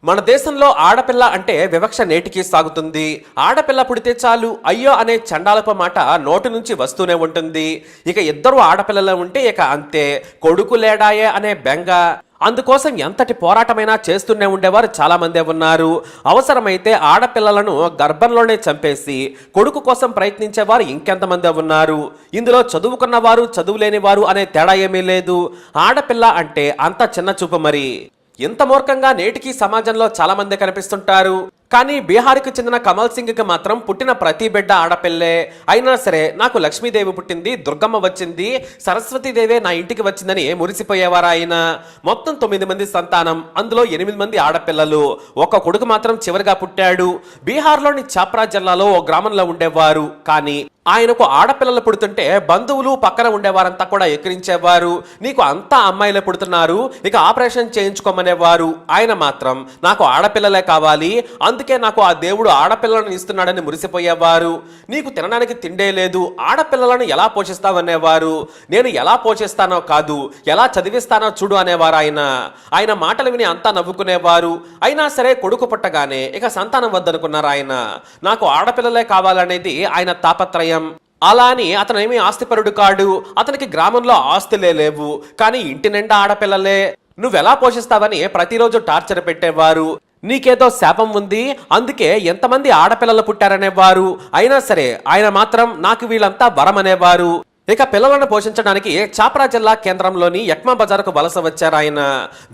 మన దేశంలో ఆడపిల్ల అంటే వివక్ష నేటికి సాగుతుంది. ఆడపిల్ల పుడితే చాలు అయ్యో అనే చండాలపు మాట నోటి నుంచి వస్తూనే ఉంటుంది. ఇక ఇద్దరు ఆడపిల్లలు ఉంటే ఇక అంతే, కొడుకు లేడాయే అనే బెంగ. అందుకోసం ఎంతటి పోరాటమైనా చేస్తూనే ఉండేవారు చాలా మందే ఉన్నారు. అవసరమైతే ఆడపిల్లలను గర్భంలోనే చంపేసి కొడుకు కోసం ప్రయత్నించేవారు ఇంకెంతమంది ఉన్నారు. ఇందులో చదువుకున్న వారు చదువు లేని వారు అనే తేడా ఏమీ లేదు. ఆడపిల్ల అంటే అంత చిన్న చూపు. మరి ఇంత మూర్ఖంగా నేటికి సమాజంలో చాలా మంది కనిపిస్తుంటారు. కానీ బీహార్కి చెందిన కమల్ సింగ్కి మాత్రం పుట్టిన ప్రతి బిడ్డ ఆడపిల్లే. అయినా సరే నాకు లక్ష్మీదేవి పుట్టింది, దుర్గమ్మ వచ్చింది, సరస్వతీదేవే నా ఇంటికి వచ్చిందని మురిసిపోయేవారు ఆయన. మొత్తం 9 మంది సంతానం, అందులో 8 మంది ఆడపిల్లలు, ఒక కొడుకు మాత్రం చివరిగా పుట్టాడు. బీహార్లోని ఛాప్రా జిల్లాలో ఓ గ్రామంలో ఉండేవారు. కానీ ఆయనకు ఆడపిల్లలు పుడుతుంటే బంధువులు పక్కన ఉండేవారంతా కూడా ఎక్కిరించేవారు. నీకు అంతా అమ్మాయిలే పుడుతున్నారు, ఇక ఆపరేషన్ చేయించుకోమనేవారు. ఆయన మాత్రం నాకు ఆడపిల్లలే కావాలి, అందుకే నాకు ఆ దేవుడు ఆడపిల్లలను ఇస్తున్నాడని మురిసిపోయేవారు. నీకు తినడానికి తిండే లేదు, ఆడపిల్లలను ఎలా పోషిస్తావనేవారు. నేను ఎలా పోషిస్తానో కాదు, ఎలా చదివిస్తానో చూడు అనేవారు ఆయన. ఆయన మాటలు విని అంతా నవ్వుకునేవారు. అయినా సరే కొడుకు పుట్టగానే ఇక సంతానం వద్దనుకున్నారు ఆయన. నాకు ఆడపిల్లలే కావాలనేది ఆయన తాపత్రయం. అలా అని అతనేమీ ఆస్తిపరుడు కాడు. అతనికి గ్రామంలో ఆస్తులే లేవు, కానీ ఇంటి నిండా ఆడపిల్లలే. నువ్వెలా పోషిస్తావని ప్రతిరోజు టార్చర్ పెట్టేవారు. నీకేదో శాపం ఉంది, అందుకే ఎంతమంది ఆడపిల్లలు పుట్టారనేవారు. అయినా సరే ఆయన మాత్రం నాకు వీళ్ళంతా వరం అనేవారు. ఇక పిల్లలను పోషించడానికి ఛాప్రా జిల్లా కేంద్రంలోని యక్మా బజార్కు వలస వచ్చారు ఆయన.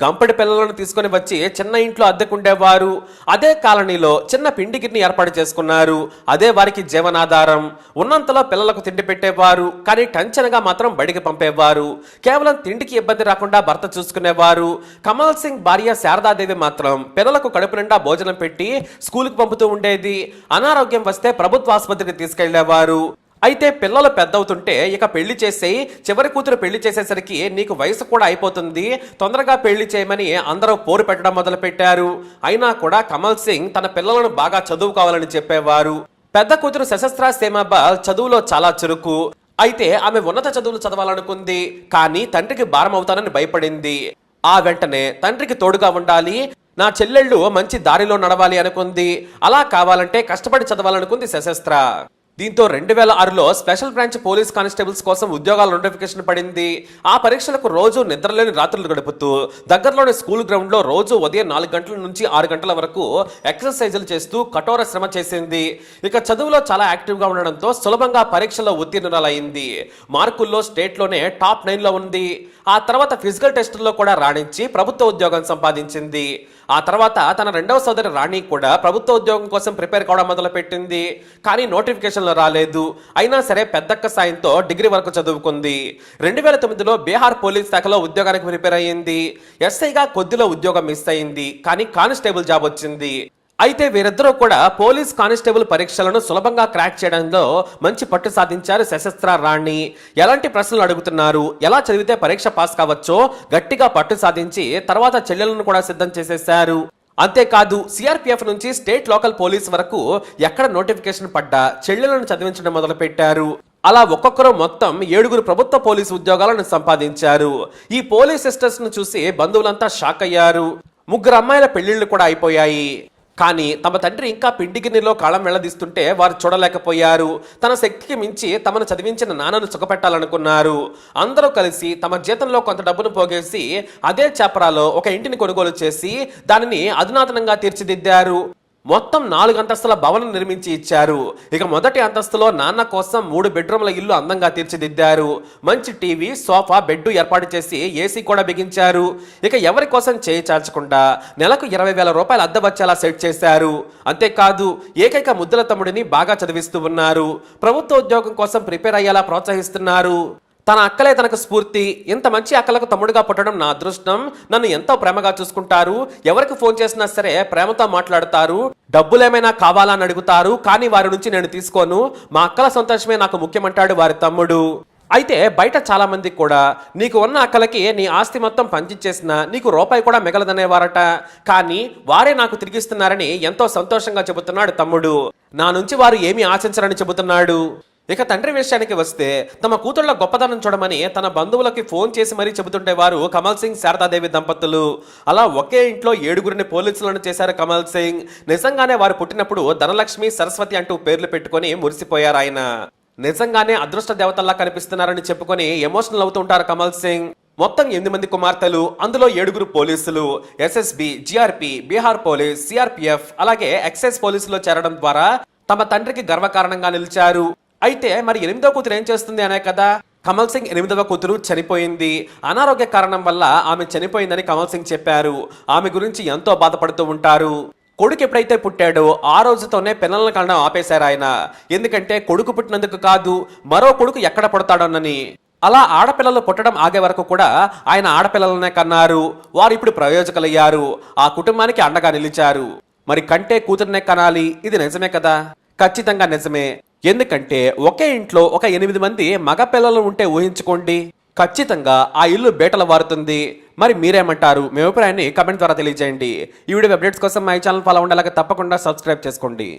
గంపెడి పిల్లలను తీసుకుని వచ్చి చిన్న ఇంట్లో అద్దెకుండేవారు. అదే కాలనీలో చిన్న పిండిగిరిని ఏర్పాటు చేసుకున్నారు. అదే వారికి జీవనాధారం. ఉన్నంతలో పిల్లలకు తిండి పెట్టేవారు, కానీ టెన్షన్గా మాత్రం బడికి పంపేవారు. కేవలం తిండికి ఇబ్బంది రాకుండా భర్త చూసుకునేవారు. కమల్ సింగ్ భార్య శారదాదేవి మాత్రం పిల్లలకు కడుపు నిండా భోజనం పెట్టి స్కూల్కి పంపుతూ ఉండేది. అనారోగ్యం వస్తే ప్రభుత్వ ఆసుపత్రికి తీసుకెళ్లేవారు. అయితే పిల్లలు పెద్దవుతుంటే ఇక పెళ్లి చేసేయి, చివరి కూతురు పెళ్లి చేసేసరికి నీకు వయసు కూడా అయిపోతుంది, తొందరగా పెళ్లి చేయమని అందరూ పోరు పెట్టడం మొదలు పెట్టారు. అయినా కూడా కమల్ సింగ్ తన పిల్లలను బాగా చదువుకోవాలని చెప్పేవారు. పెద్ద కూతురు సశస్త్ర సేమాబాల్ చదువులో చాలా చురుకు. అయితే ఆమె ఉన్నత చదువులు చదవాలనుకుంది, కానీ తండ్రికి భారం అవుతానని భయపడింది. ఆ వెంటనే తండ్రికి తోడుగా ఉండాలి, నా చెల్లెళ్ళు మంచి దారిలో నడవాలి అనుకుంది. అలా కావాలంటే కష్టపడి చదవాలనుకుంది సశస్త్ర. దీంతో 2006లో స్పెషల్ బ్రాంచ్ పోలీస్ కానిస్టేబుల్స్ కోసం ఉద్యోగాల నోటిఫికేషన్ పడింది. ఆ పరీక్షలకు రోజు నిద్రలేని రాత్రులు గడుపుతూ దగ్గరలోని స్కూల్ గ్రౌండ్ లో రోజు ఉదయం 4 గంటల నుంచి 6 గంటల వరకు ఎక్సర్సైజులు చేస్తూ కఠోర శ్రమ చేసింది. ఇక చదువులో చాలా యాక్టివ్ గా ఉండడంతో సులభంగా పరీక్షలో ఉత్తీర్ణురాలైంది. మార్కుల్లో స్టేట్ లోనే టాప్ 9లో ఉంది. ఆ తర్వాత ఫిజికల్ టెస్టుల్లో కూడా రాణించి ప్రభుత్వ ఉద్యోగం సంపాదించింది. ఆ తర్వాత తన రెండవ సోదరి రాణి కూడా ప్రభుత్వ ఉద్యోగం కోసం ప్రిపేర్ కావడం మొదలు పెట్టింది. కానీ నోటిఫికేషన్లు రాలేదు. అయినా సరే పెద్దక్క సాయంతో డిగ్రీ వరకు చదువుకుంది. 2009లో బీహార్ పోలీస్ శాఖలో ఉద్యోగానికి ప్రిపేర్ అయ్యింది. ఎస్ఐగా కొద్దిలో ఉద్యోగం మిస్ అయింది, కానీ కానిస్టేబుల్ జాబ్ వచ్చింది. అయితే వీరిద్దరూ కూడా పోలీస్ కానిస్టేబుల్ పరీక్షలను సులభంగా క్రాక్ చేయడంలో మంచి పట్టు సాధించారు సశస్త్ర రాణి. ఎలాంటి ప్రశ్నలు అడుగుతున్నారు, ఎలా చదివితే పరీక్ష పాస్ కావచ్చో గట్టిగా పట్టు సాధించి తర్వాత చెల్లెలను కూడా సిద్ధం చేసేశారు. అంతేకాదు సిఆర్పిఎఫ్ నుంచి స్టేట్ లోకల్ పోలీస్ వరకు ఎక్కడ నోటిఫికేషన్ పడ్డా చెల్లెలను చదివించడం మొదలు పెట్టారు. అలా ఒక్కొక్కరు మొత్తం 7 ప్రభుత్వ పోలీసు ఉద్యోగాలను సంపాదించారు. ఈ పోలీస్ సిస్టర్స్ ను చూసి బంధువులంతా షాక్ అయ్యారు. 3 అమ్మాయిల పెళ్లిళ్లు కూడా అయిపోయాయి. కానీ తమ తండ్రి ఇంకా పిండిగిన్నెలో కాలం వెళ్లదీస్తుంటే వారు చూడలేకపోయారు. తన శక్తికి మించి తమను చదివించిన నాన్నను సుఖపెట్టాలనుకున్నారు. అందరూ కలిసి తమ జీతంలో కొంత డబ్బును పోగేసి అదే ఛాప్రాలో ఒక ఇంటిని కొనుగోలు చేసి దానిని అధునాతనంగా తీర్చిదిద్దారు. మొత్తం 4 అంతస్తుల భవనం నిర్మించి ఇచ్చారు. ఇక మొదటి అంతస్తులో నాన్న కోసం 3 బెడ్రూమ్ల ఇల్లు అందంగా తీర్చిదిద్దారు. మంచి టీవీ, సోఫా, బెడ్ ఏర్పాటు చేసి ఏసీ కూడా బిగించారు. ఇక ఎవరి కోసం చేయి చాచకుండా నెలకు 20,000 రూపాయలు అద్దె వచ్చేలా సెట్ చేశారు. అంతేకాదు ఏకైక ముద్దుల తమ్ముడిని బాగా చదివిస్తూ ఉన్నారు. ప్రభుత్వ ఉద్యోగం కోసం ప్రిపేర్ అయ్యేలా ప్రోత్సహిస్తున్నారు. తన అక్కలే తనకు స్ఫూర్తి. ఇంత మంచి అక్కలకు తమ్ముడుగా పుట్టడం నా అదృష్టం. నన్ను ఎంతో ప్రేమగా చూసుకుంటారు. ఎవరికి ఫోన్ చేసినా సరే ప్రేమతో మాట్లాడతారు. డబ్బులేమైనా కావాలని అడుగుతారు, కానీ వారి నుంచి నేను తీసుకోను. మా అక్కల సంతోషమే నాకు ముఖ్యమంటాడు వారి తమ్ముడు. అయితే బయట చాలా మంది కూడా నీకు ఉన్న అక్కలకి నీ ఆస్తి మొత్తం పంచిచ్చేసినా నీకు రూపాయి కూడా మిగలదనేవారట. కానీ వారే నాకు తిరిగిస్తున్నారని ఎంతో సంతోషంగా చెబుతున్నాడు తమ్ముడు. నా నుంచి వారు ఏమీ ఆశించరని చెబుతున్నాడు. ఇక తండ్రి విషయానికి వస్తే తమ కూతుళ్ల గొప్పదనం చూడమని తన బంధువులకి ఫోన్ చేసి మరీ చెబుతుండేవారు కమల్ సింగ్ శారదాదేవి దంపతులు. అలా ఒకే ఇంట్లో 7గురిని పోలీసులను చేశారు కమల్ సింగ్. నిజంగానే వారు పుట్టినప్పుడు ధనలక్ష్మి, సరస్వతి అంటూ పేర్లు పెట్టుకొని మురిసిపోయారు ఆయన. నిజంగానే అదృష్ట దేవతల్లా కనిపిస్తున్నారని చెప్పుకొని ఎమోషనల్ అవుతూ ఉంటారు కమల్ సింగ్. మొత్తం 8 మంది కుమార్తెలు, అందులో 7గురు పోలీసులు, SSB, GRP, Bihar police, CRPF అలాగే ఎక్సైజ్ పోలీసులో చేరడం ద్వారా తమ తండ్రికి గర్వకారణంగా నిలిచారు. అయితే మరి 8వ కూతురు ఏం చేస్తుంది అనే కదా. కమల్ సింగ్ 8వ కూతురు చనిపోయింది. అనారోగ్య కారణం వల్ల ఆమె చనిపోయిందని కమల్ సింగ్ చెప్పారు. ఆమె గురించి ఎంతో బాధపడుతూ ఉంటారు. కొడుకు ఎప్పుడైతే పుట్టాడో ఆ రోజుతోనే పిల్లలను కనడం ఆపేశారు ఆయన. ఎందుకంటే కొడుకు పుట్టినందుకు కాదు, మరో కొడుకు ఎక్కడ పుడతాడోనని. అలా ఆడపిల్లలు పుట్టడం ఆగే వరకు కూడా ఆయన ఆడపిల్లలనే కన్నారు. వారు ఇప్పుడు ప్రయోజకులయ్యారు. ఆ కుటుంబానికి అండగా నిలిచారు. మరి కంటే కూతురునే కనాలి, ఇది నిజమే కదా? ఖచ్చితంగా నిజమే. ఎందుకంటే ఒకే ఇంట్లో ఒక 8 మంది మగ పిల్లలు ఉంటే ఊహించుకోండి, ఖచ్చితంగా ఆ ఇల్లు బేటలు వారుతుంది. మరి మీరేమంటారు? మీ అభిప్రాయాన్ని కమెంట్ ద్వారా తెలియజేయండి. ఈ వీడియో అప్డేట్స్ కోసం మా ఛానల్ ఫాలో ఉండాలని తప్పకుండా సబ్స్క్రైబ్ చేసుకోండి.